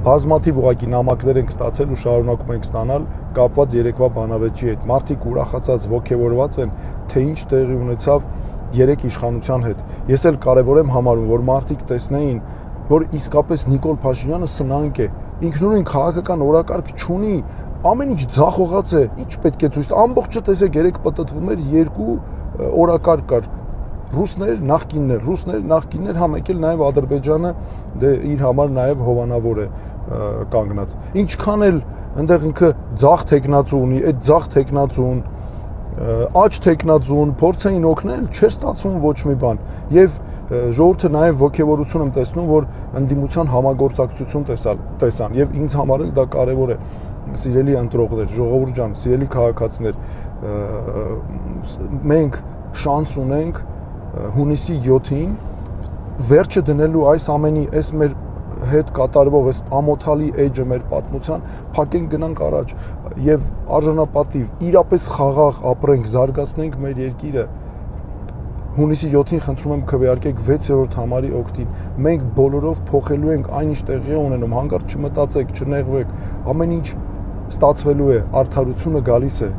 բազմաթիվ ուղղակի նամակներ ենք ստացել ու շարունակում ենք ստանալ կապված երեկվա բանավեճի հետ։ Մարդիկ ուրախացած, ոգևորված են, թե ինչ տեղի ունեցավ երեք իշխանության հետ։ Ես էլ կարևոր եմ համարում, որ մարդիկ տեսնեին, որ իսկապես Նիկոլ Փաշինյանը սնանկ է, ինքնուրույն քաղաքական օրակարգ չունի, ամեն ինչ ձախողած է, ինչ պետք է ցույց տա, ամբողջը տեսեք երեք պատտվում էր երկու օրակարգ կար, ռուսներ նախկիններ, համ եկել նաև Ադրբեջանը դե իր համար նաև հովանավոր է կանգնած։ Ինչքան էլ այնտեղ ինքը ձախ տեխնացու ունի, այդ ձախ տեխնացուն աջ տեխնացուն փորձեին օգնել, չէր ստացվում ոչ մի բան։ Եվ ժողովուրդը նաև ոգևորություն եմ տեսնում, որ ընդդիմության համագործակցություն տեսան, եւ ինձ համար էլ դա կարևոր է։ Սիրելի ընտրողներ, ժողովուրդ ջան, սիրելի քաղաքացիներ, մենք շանս ունենք հունիսի 7-ին վերջը դնելու այս ամենի, այս մեր հետ կատարվող այս ամոթալի էջը մեր պատմության, փակենք գնանք առաջ եւ արժանապատիվ իրապես խաղաղ ապրենք, զարգացնենք մեր երկիրը։ Հունիսի 7-ին խնդրում եմ քվեարկեք 6-րդ համարի օգտին։ Մենք բոլորով փոխելու ենք այն ինչ տեղի է ունենում, հանկարծ չմտածեք, չնեղվեք, ամեն ինչ ստացվելու է, արդարությունը գալիս է։